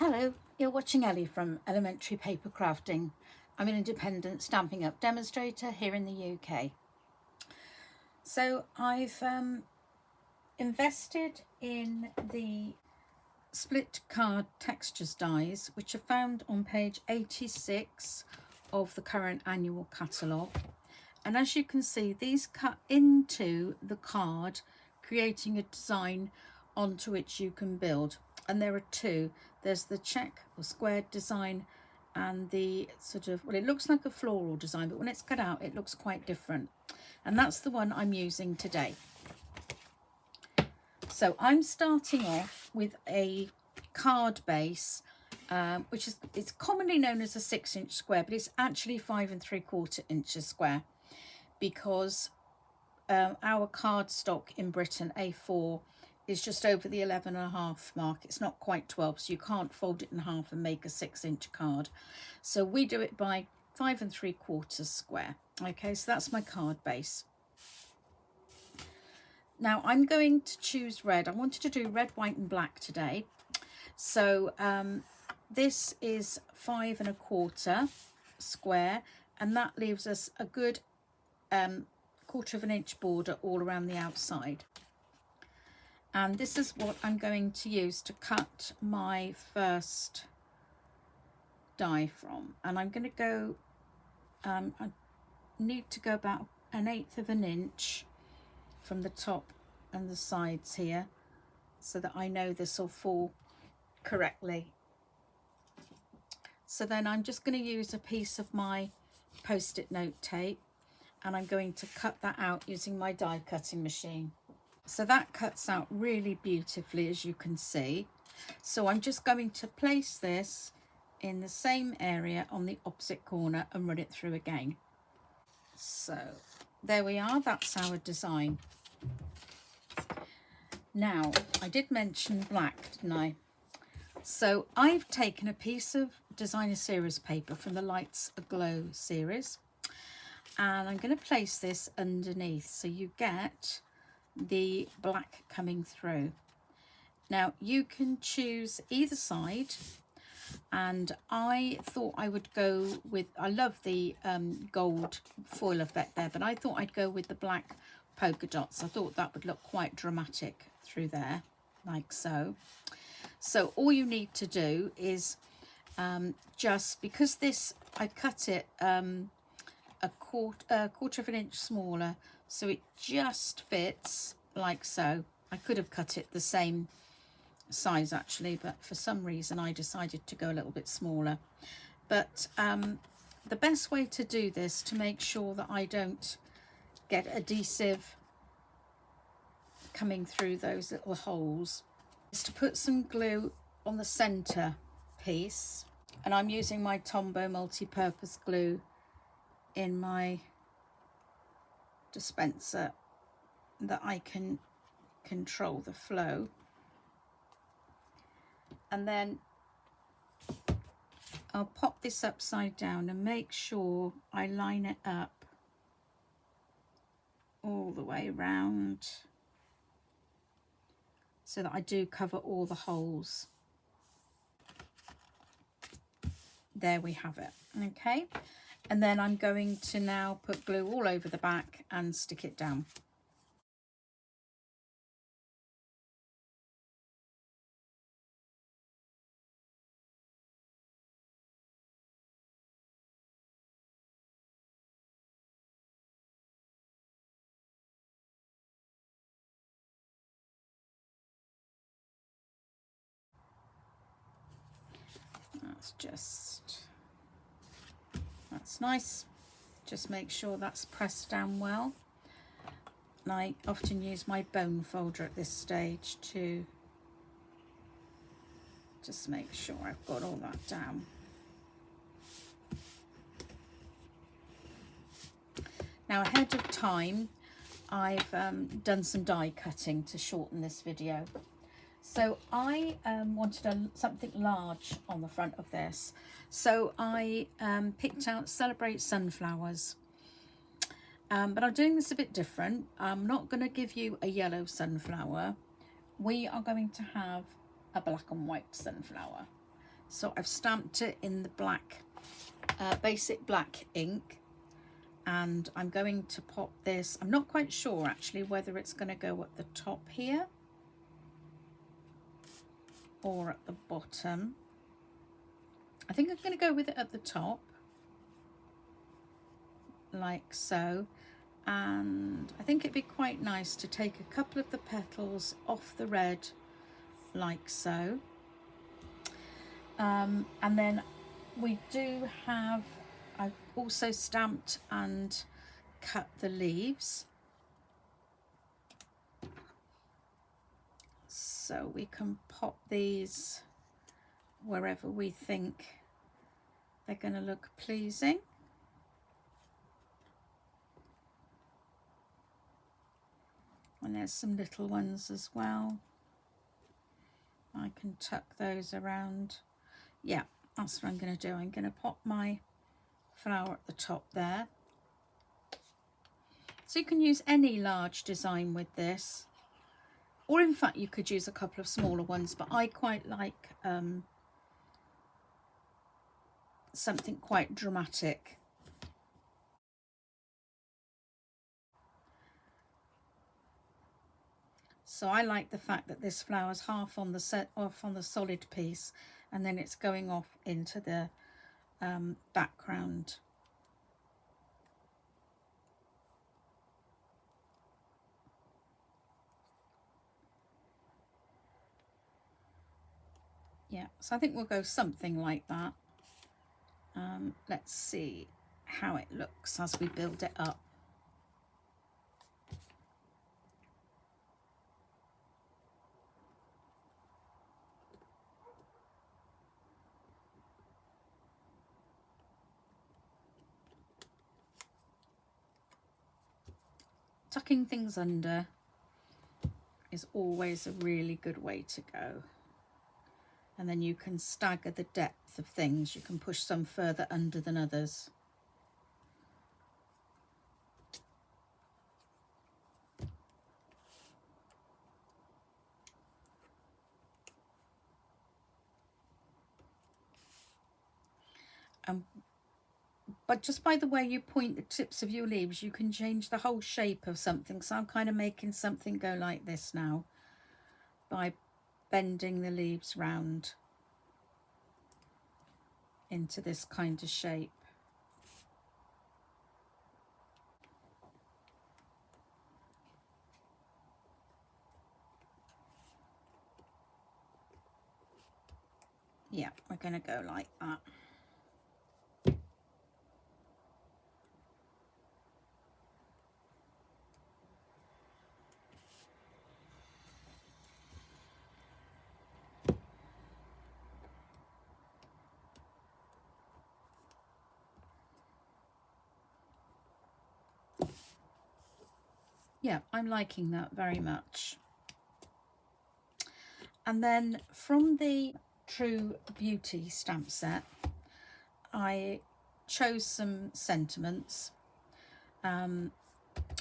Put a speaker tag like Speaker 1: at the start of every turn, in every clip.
Speaker 1: Hello, you're watching Ellie from Ellymentry Papercrafting. I'm an independent Stampin' Up demonstrator here in the UK. So I've invested in the split card textures dies, which are found on page 86 of the current annual catalogue. And as you can see, these cut into the card, creating a design onto which you can build. And there are two. There's the check or squared design and the sort of, well, it looks like a floral design, but when it's cut out, it looks quite different. And that's the one I'm using today. So I'm starting off with a card base, which is, it's commonly known as a 6-inch square, but it's actually 5 3/4 inches square, because our card stock in Britain, A4, is just over the 11.5 mark. It's not quite 12, so you can't fold it in half and make a 6-inch card. So we do it by 5 3/4 square. Okay, so that's my card base. Now I'm going to choose red. I wanted to do red, white and black today. So this is 5 1/4 square, and that leaves us a good 1/4 inch border all around the outside. And this is what I'm going to use to cut my first die from. And I'm going to go, I need to go about 1/8 inch from the top and the sides here, so that I know this will fall correctly. So then I'm just going to use a piece of my post-it note tape, and I'm going to cut that out using my die cutting machine. So that cuts out really beautifully, as you can see. So I'm just going to place this in the same area on the opposite corner and run it through again. So there we are, that's our design. Now, I did mention black, didn't I? So I've taken a piece of designer series paper from the Lights Aglow series, and I'm going to place this underneath so you get the black coming through. Now you can choose either side, and I thought I would go with, I love the gold foil effect there, but I thought I'd go with the black polka dots. I thought that would look quite dramatic through there, like so. So all you need to do is just, because this, I cut it a quarter of an inch smaller, so it just fits like so. I could have cut it the same size actually, but for some reason I decided to go a little bit smaller. But the best way to do this, to make sure that I don't get adhesive coming through those little holes, is to put some glue on the center piece. And I'm using my Tombow multi-purpose glue in my dispenser, that I can control the flow. And then I'll pop this upside down and make sure I line it up all the way around, so that I do cover all the holes. There we have it. Okay, and then I'm going to now put glue all over the back and stick it down. That's nice. Just make sure that's pressed down well. And I often use my bone folder at this stage to just make sure I've got all that down. Now, ahead of time, I've done some die cutting to shorten this video. So I wanted something large on the front of this. So I picked out Celebrate Sunflowers. But I'm doing this a bit different. I'm not going to give you a yellow sunflower. We are going to have a black and white sunflower. So I've stamped it in the black, basic black ink, and I'm going to pop this. I'm not quite sure actually whether it's going to go at the top here or at the bottom. I think I'm going to go with it at the top, like so. And I think it'd be quite nice to take a couple of the petals off the red, like so. And then we do have, I've also stamped and cut the leaves, so we can pop these wherever we think they're going to look pleasing. And there's some little ones as well. I can tuck those around. Yeah, that's what I'm going to do. I'm going to pop my flower at the top there. So you can use any large design with this, or in fact you could use a couple of smaller ones, but I quite like something quite dramatic. So I like the fact that this flower's half on the solid piece, and then it's going off into the background. Yeah, so I think we'll go something like that. Let's see how it looks as we build it up. Tucking things under is always a really good way to go. And then you can stagger the depth of things. You can push some further under than others. But just by the way you point the tips of your leaves, you can change the whole shape of something. So I'm kind of making something go like this now by bending the leaves round into this kind of shape. Yeah, we're going to go like that. Yeah, I'm liking that very much. And then from the True Beauty stamp set, I chose some sentiments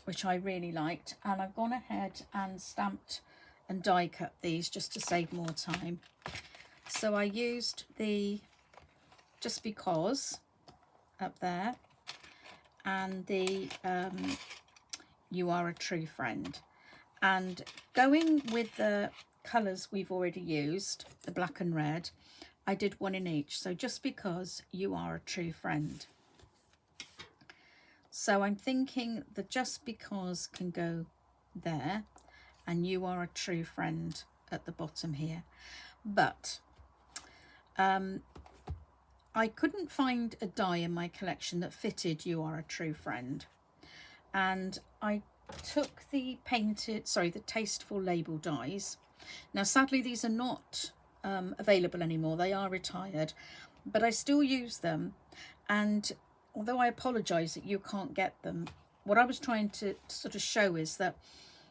Speaker 1: which I really liked, and I've gone ahead and stamped and die cut these just to save more time. So I used the Just Because up there and the You Are a True Friend, and going with the colours we've already used, the black and red, I did one in each. So Just Because, You Are a True Friend. So I'm thinking the Just Because can go there, and You Are a True Friend at the bottom here. But I couldn't find a die in my collection that fitted You Are a True Friend, and I took the the Tasteful label dies. Now sadly these are not available anymore, they are retired, but I still use them, and although I apologise that you can't get them, what I was trying to sort of show is that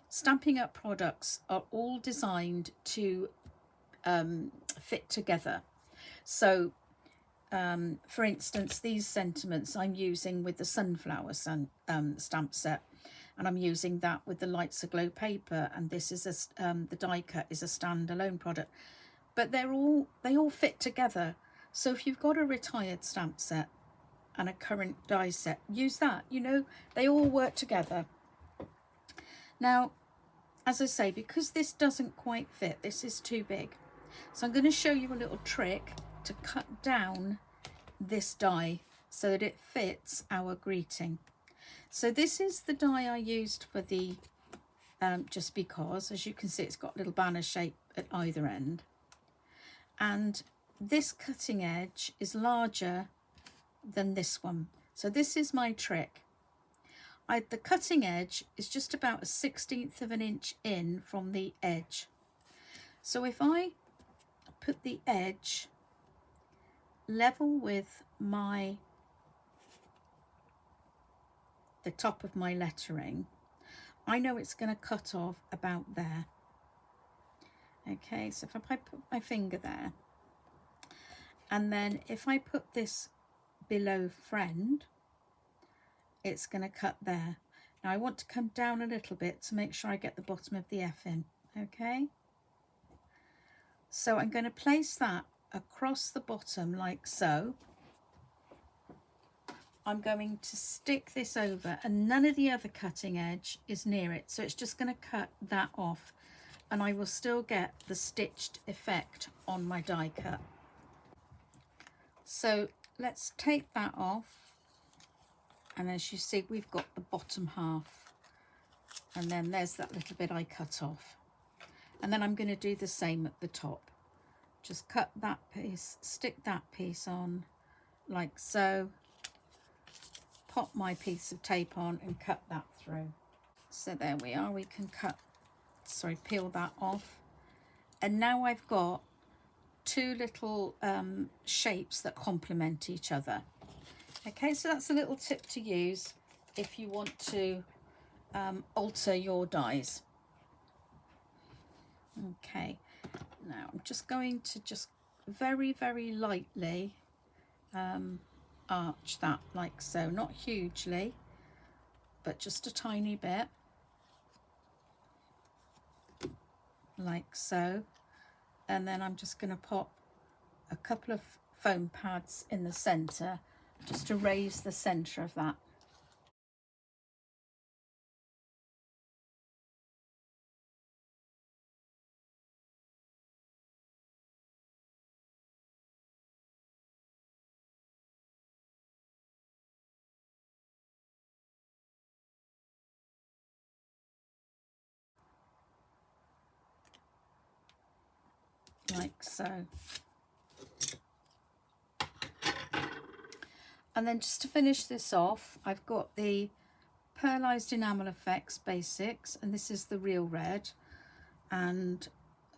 Speaker 1: Stampin' Up products are all designed to fit together. So for instance, these sentiments I'm using with the sunflower stamp set, and I'm using that with the Lights Aglow paper, and this is the die cut is a standalone product, but they all fit together. So if you've got a retired stamp set and a current die set, use that. You know, they all work together. Now, as I say, because this doesn't quite fit, this is too big. So I'm going to show you a little trick to cut down this die so that it fits our greeting. So this is the die I used for the just because, as you can see, it's got a little banner shape at either end. And this cutting edge is larger than this one. So this is my trick. The cutting edge is just about 1/16 of an inch in from the edge. So if I put the edge level with the top of my lettering, I know it's going to cut off about there. Okay, so if I put my finger there, and then if I put this below friend, it's going to cut there. Now I want to come down a little bit to make sure I get the bottom of the F in. Okay, so I'm going to place that across the bottom like so. I'm going to stick this over, and none of the other cutting edge is near it, so it's just going to cut that off, and I will still get the stitched effect on my die cut. So let's take that off, and as you see, we've got the bottom half, and then there's that little bit I cut off. And then I'm going to do the same at the top. Just cut that piece, stick that piece on like so, pop my piece of tape on and cut that through. So there we are, we can peel that off. And now I've got two little shapes that complement each other. Okay, so that's a little tip to use if you want to alter your dies. Okay, now I'm just going to very, very lightly arch that like so, not hugely, but just a tiny bit, like so. And then I'm just going to pop a couple of foam pads in the center just to raise the center of that. Like so. And then just to finish this off, I've got the Pearlized Enamel Effects Basics, and this is the real red. And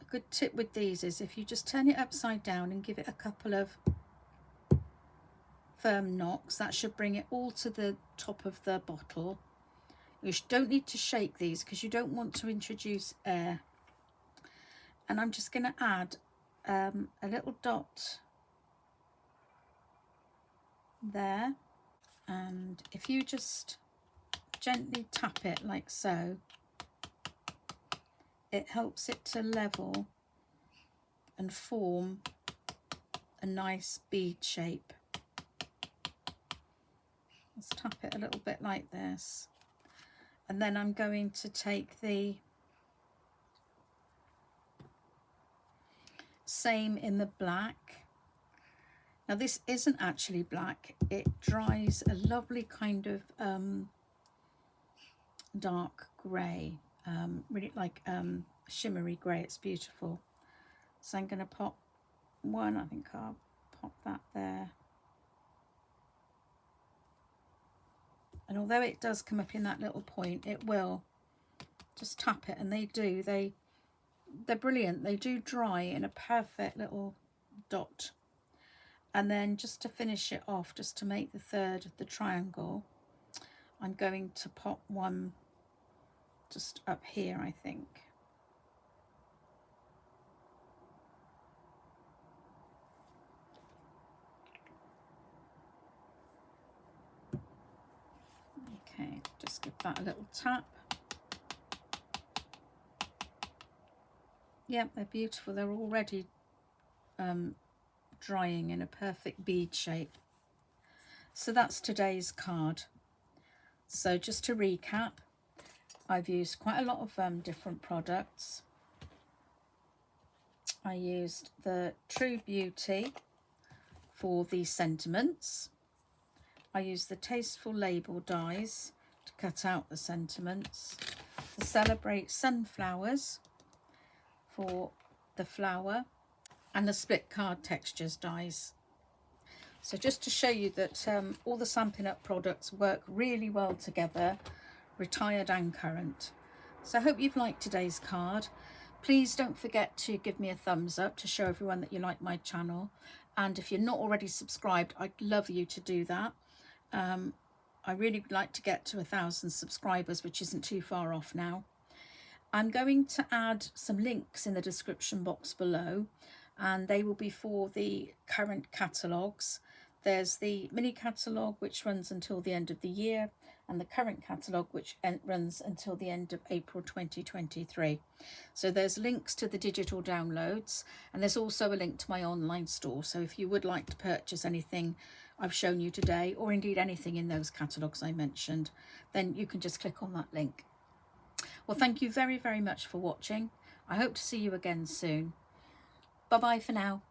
Speaker 1: a good tip with these is if you just turn it upside down and give it a couple of firm knocks, that should bring it all to the top of the bottle. You don't need to shake these because you don't want to introduce air. And I'm just going to add a little dot there, and if you just gently tap it like so, it helps it to level and form a nice bead shape. Let's tap it a little bit like this, and then I'm going to take the same in the black. Now this isn't actually black, it dries a lovely kind of dark grey, really like shimmery grey. It's beautiful. So I'm going to pop one, I think I'll pop that there. And although it does come up in that little point, it will just tap it, and they're brilliant. They do dry in a perfect little dot. And then just to finish it off, just to make the third of the triangle, I'm going to pop one just up here, I think. Okay, just give that a little tap. Yep, they're beautiful. They're already drying in a perfect bead shape. So that's today's card. So just to recap, I've used quite a lot of different products. I used the True Beauty for the sentiments. I used the Tasteful Label dies to cut out the sentiments. The Celebrate Sunflowers for the flower, and the Split Card Textures dies. So just to show you that all the Stampin' Up products work really well together, retired and current. So I hope you've liked today's card. Please don't forget to give me a thumbs up to show everyone that you like my channel. And if you're not already subscribed, I'd love you to do that. I really would like to get to 1,000 subscribers, which isn't too far off now. I'm going to add some links in the description box below, and they will be for the current catalogues. There's the mini catalogue, which runs until the end of the year, and the current catalogue, which runs until the end of April 2023. So there's links to the digital downloads, and there's also a link to my online store. So if you would like to purchase anything I've shown you today, or indeed anything in those catalogues I mentioned, then you can just click on that link. Well, thank you very, very much for watching. I hope to see you again soon. Bye-bye for now.